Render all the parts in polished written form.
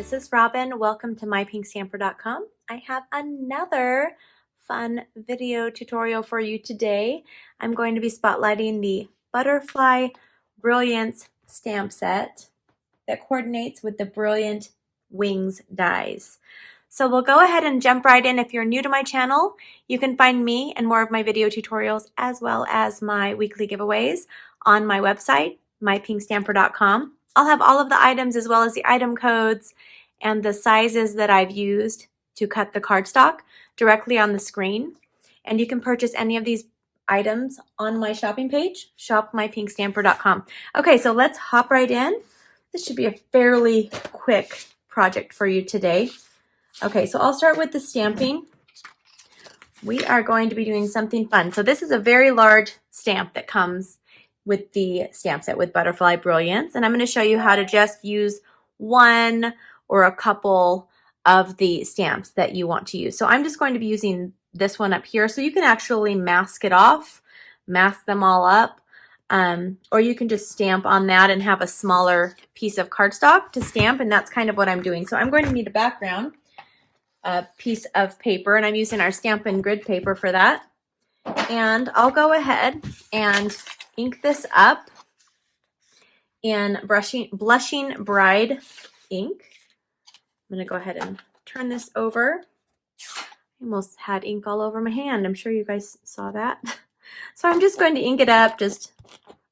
this is Robyn. Welcome to mypinkstamper.com. I have another fun video tutorial for you today. I'm going to be spotlighting the Butterfly Brilliance stamp set that coordinates with the Brilliant Wings dies. So we'll go ahead and jump right in. If you're new to my channel, you can find me and more of my video tutorials as well as my weekly giveaways on my website, mypinkstamper.com. I'll have all of the items as well as the item codes and the sizes that I've used to cut the cardstock directly on the screen. And you can purchase any of these items on my shopping page, shopmypinkstamper.com. Okay, so let's hop right in. This should be a fairly quick project for you today. Okay, so I'll start with the stamping. We are going to be doing something fun. So this is a very large stamp that comes with the stamp set with Butterfly Brilliance. And I'm going to show you how to just use one or a couple of the stamps that you want to use. So I'm just going to be using this one up here. So you can actually mask it off, mask them all up, or you can just stamp on that and have a smaller piece of cardstock to stamp. And that's kind of what I'm doing. So I'm going to need a background, a piece of paper, and I'm using our Stampin' Grid paper for that. And I'll go ahead and ink this up in Blushing Bride ink. I'm going to go ahead and turn this over. I almost had ink all over my hand. I'm sure you guys saw that. So I'm just going to ink it up just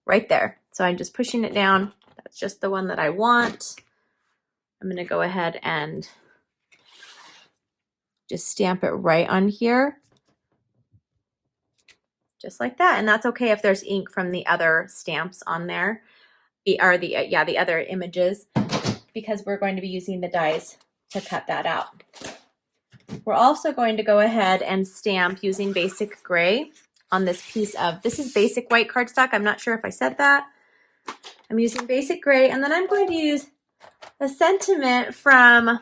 right there. So I'm just pushing it down. That's just the one that I want. I'm going to go ahead and just stamp it right on here. Just like that. And that's okay if there's ink from the other stamps on there, or the other images, because we're going to be using the dies to cut that out. We're also going to go ahead and stamp using Basic Gray on this piece of, this is Basic White cardstock. I'm not sure if I said that. I'm using Basic Gray, and then I'm going to use a sentiment from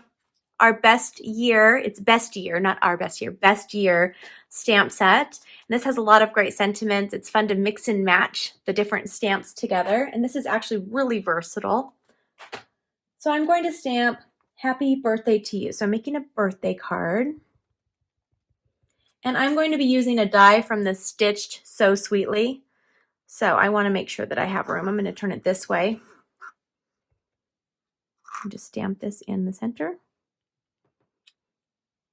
our best year, it's best year, not our best year, best year stamp set. And this has a lot of great sentiments. It's fun to mix and match the different stamps together. And this is actually really versatile. So I'm going to stamp happy birthday to you. So I'm making a birthday card. And I'm going to be using a die from the Stitched So Sweetly. So I want to make sure that I have room. I'm going to turn it this way. And just stamp this in the center.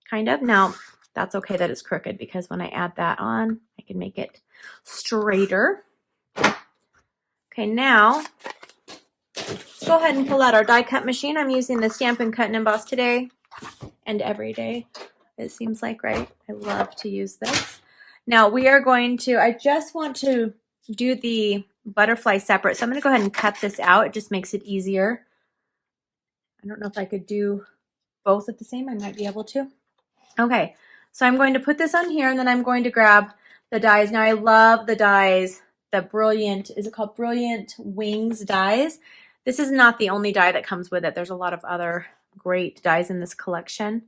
Kind of. Now, that's okay that it's crooked, because when I add that on, I can make it straighter. Okay, now, let's go ahead and pull out our die cut machine. I'm using the Stampin' Cut and Emboss today and every day, it seems like, right? I love to use this. Now, we are going to, I just want to do the butterfly separate, so I'm going to go ahead and cut this out. It just makes it easier. I don't know if I could do both at the same. I might be able to. Okay, so I'm going to put this on here, and then I'm going to grab the dies. Now I love the dies, the Brilliant, is it called Brilliant Wings dies? This is not the only die that comes with it. There's a lot of other great dies in this collection.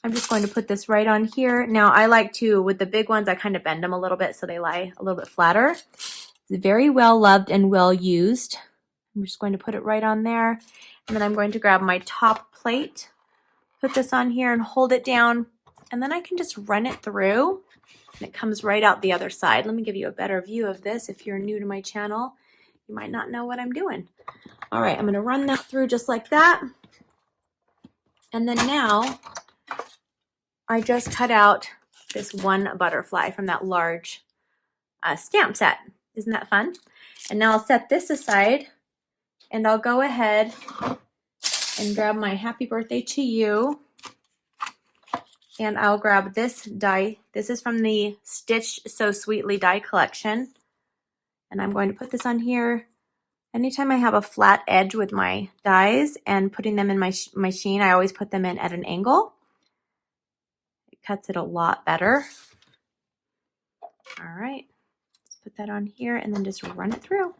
I'm just going to put this right on here. Now I like to, with the big ones, I kind of bend them a little bit so they lie a little bit flatter. It's very well loved and well used. I'm just going to put it right on there. And then I'm going to grab my top plate, put this on here and hold it down, and then I can just run it through and it comes right out the other side. Let me give you a better view of this. If you're new to my channel, you might not know what I'm doing. All right, I'm going to run that through just like that. And then now I just cut out this one butterfly from that large stamp set. Isn't that fun? And now I'll set this aside, and I'll go ahead and grab my happy birthday to you. And I'll grab this die. This is from the Stitched So Sweetly die collection. And I'm going to put this on here. Anytime I have a flat edge with my dies and putting them in my machine, I always put them in at an angle. It cuts it a lot better. All right, let's put that on here and then just run it through.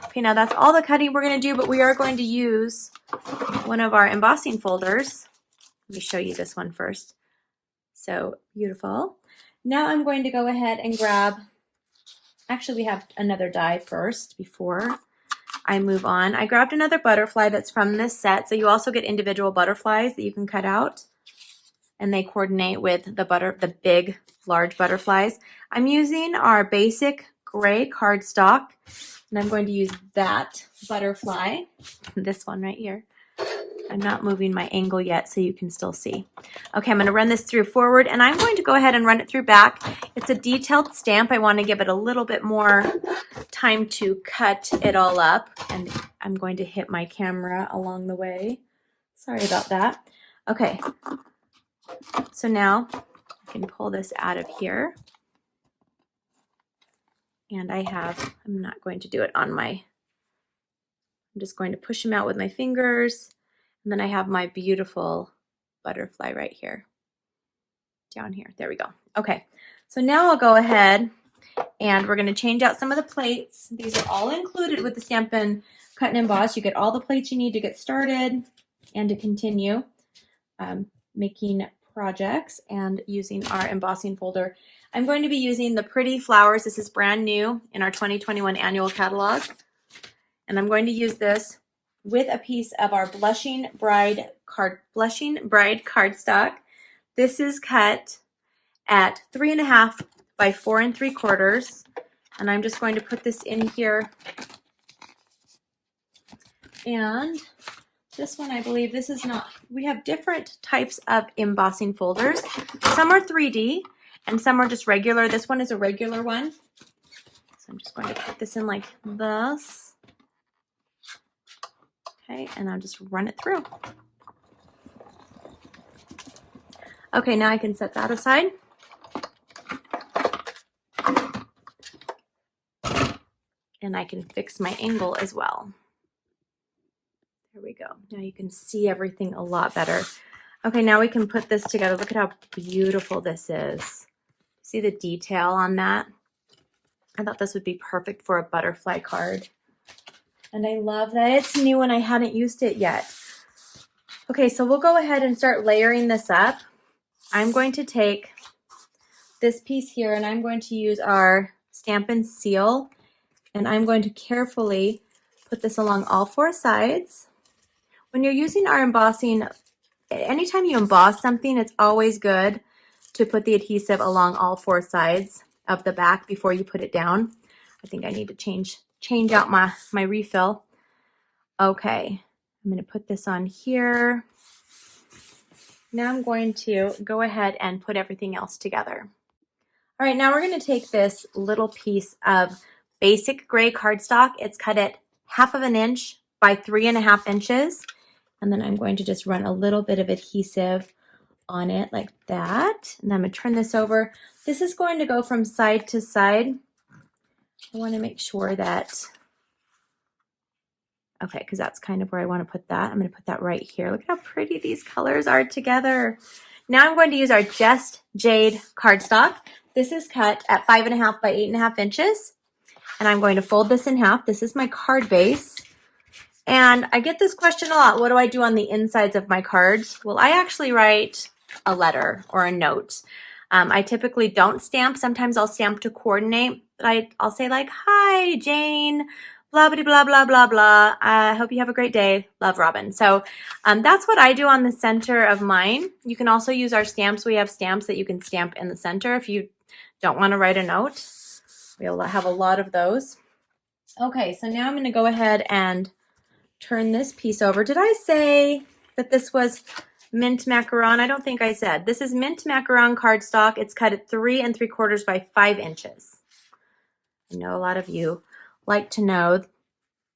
Okay, now that's all the cutting we're going to do, but we are going to use one of our embossing folders. Let me show you this one first. So beautiful. Now I'm going to go ahead and grab, actually we have another die first before. I move on. I grabbed another butterfly that's from this set. So you also get individual butterflies that you can cut out, and they coordinate with the big, large butterflies. I'm using our Basic Gray Cardstock, and I'm going to use that butterfly, this one right here. I'm not moving my angle yet so you can still see. Okay, I'm going to run this through forward, and I'm going to go ahead and run it through back. It's a detailed stamp. I want to give it a little bit more time to cut it all up, and I'm going to hit my camera along the way. Sorry about that. Okay, so now I can pull this out of here, and I'm not going to do it on I'm just going to push them out with my fingers. And then I have my beautiful butterfly right here, down here. There we go. Okay, so now I'll go ahead and we're going to change out some of the plates. These are all included with the Stampin' Cut and Emboss. You get all the plates you need to get started and to continue making projects and using our embossing folder. I'm going to be using the Pretty Flowers. This is brand new in our 2021 annual catalog. And I'm going to use this with a piece of our Blushing Bride Cardstock. This is cut at 3.5 by 4 3/4, and I'm just going to put this in here. And this one, I believe, this is not. We have different types of embossing folders. Some are 3D, and some are just regular. This one is a regular one, so I'm just going to put this in like this. Okay, and I'll just run it through. Okay, now I can set that aside. And I can fix my angle as well. There we go. Now you can see everything a lot better. Okay, now we can put this together. Look at how beautiful this is. See the detail on that? I thought this would be perfect for a butterfly card. And I love that it's new and I hadn't used it yet. Okay, so we'll go ahead and start layering this up. I'm going to take this piece here and I'm going to use our Stampin' Seal, and I'm going to carefully put this along all 4 sides. When you're using our embossing, anytime you emboss something, it's always good to put the adhesive along all 4 sides of the back before you put it down. I think I need to change out my refill. Okay, I'm going to put this on here. Now I'm going to go ahead and put everything else together. All right, now we're going to take this little piece of Basic Gray Cardstock. It's cut at 1/2 inch by 3.5 inches. And then I'm going to just run a little bit of adhesive on it like that. And I'm going to turn this over. This is going to go from side to side. I want to make sure that, okay, because that's kind of where I want to put that. I'm going to put that right here. Look at how pretty these colors are together. Now I'm going to use our Just Jade Cardstock. This is cut at 5.5 by 8.5 inches. And I'm going to fold this in half. This is my card base. And I get this question a lot. What do I do on the insides of my cards? Well, I actually write a letter or a note. I typically don't stamp. Sometimes I'll stamp to coordinate. But I'll say like, hi, Jane, blah, blah, blah, blah, blah, blah. I hope you have a great day. Love, Robyn. So that's what I do on the center of mine. You can also use our stamps. We have stamps that you can stamp in the center if you don't want to write a note. We'll have a lot of those. Okay, so now I'm going to go ahead and turn this piece over. Did I say that this was Mint Macaron? I don't think I said. This is Mint Macaron Cardstock. It's cut at 3 3/4 by 5 inches. I know a lot of you like to know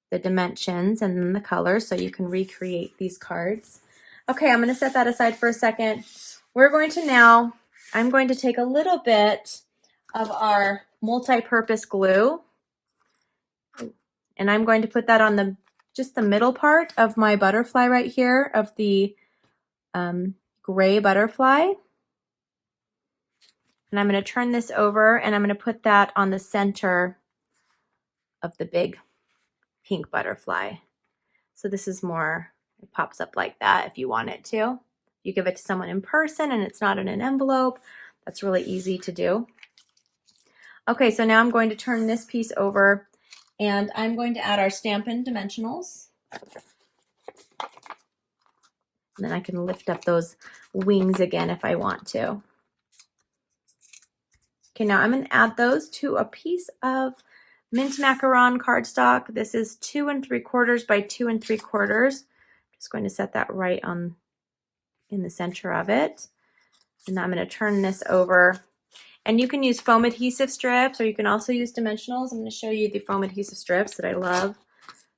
the dimensions and then the colors so you can recreate these cards. Okay, I'm going to set that aside for a second. We're going to now, I'm going to take a little bit of our multi-purpose glue and I'm going to put that on just the middle part of my butterfly right here, of the gray butterfly. And I'm going to turn this over and I'm going to put that on the center of the big pink butterfly. So this is more, it pops up like that if you want it to. You give it to someone in person and it's not in an envelope. That's really easy to do. Okay, so now I'm going to turn this piece over And I'm going to add our Stampin' Dimensionals. And then I can lift up those wings again if I want to. Okay, now I'm going to add those to a piece of Mint Macaron Cardstock. This is 2 3/4 by 2 3/4. Just going to set that right on in the center of it. And I'm going to turn this over. And you can use foam adhesive strips, or you can also use dimensionals. I'm going to show you the foam adhesive strips that I love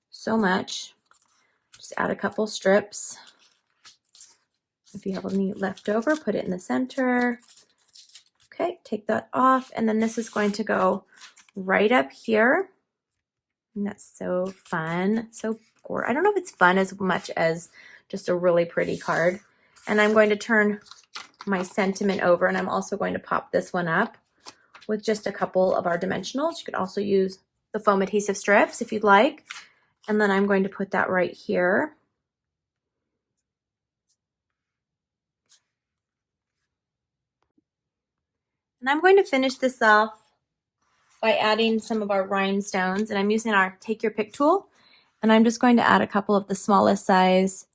so much. Just add a couple strips. If you have any left over, put it in the center. Okay, take that off. And then this is going to go right up here. And that's so fun. So gorgeous. I don't know if it's fun as much as just a really pretty card. And I'm going to turn my sentiment over, and I'm also going to pop this one up with just a couple of our dimensionals. You could also use the foam adhesive strips if you'd like. And then I'm going to put that right here. And I'm going to finish this off by adding some of our rhinestones, and I'm using our Take Your Pick tool, and I'm just going to add a couple of the smallest size,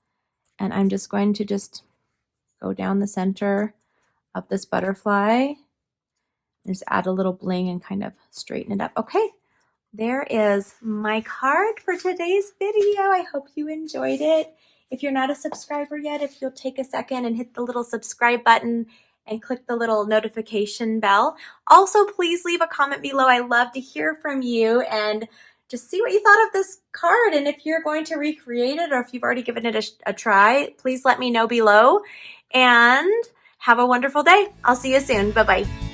and I'm just going to go down the center of this butterfly and just add a little bling and kind of straighten it up. Okay, there is my card for today's video. I hope you enjoyed it. If you're not a subscriber yet, if you'll take a second and hit the little subscribe button and click the little notification bell. Also, please leave a comment below. I love to hear from you and just see what you thought of this card. And if you're going to recreate it, or if you've already given it a try, please let me know below. And have a wonderful day. I'll see you soon. Bye-bye.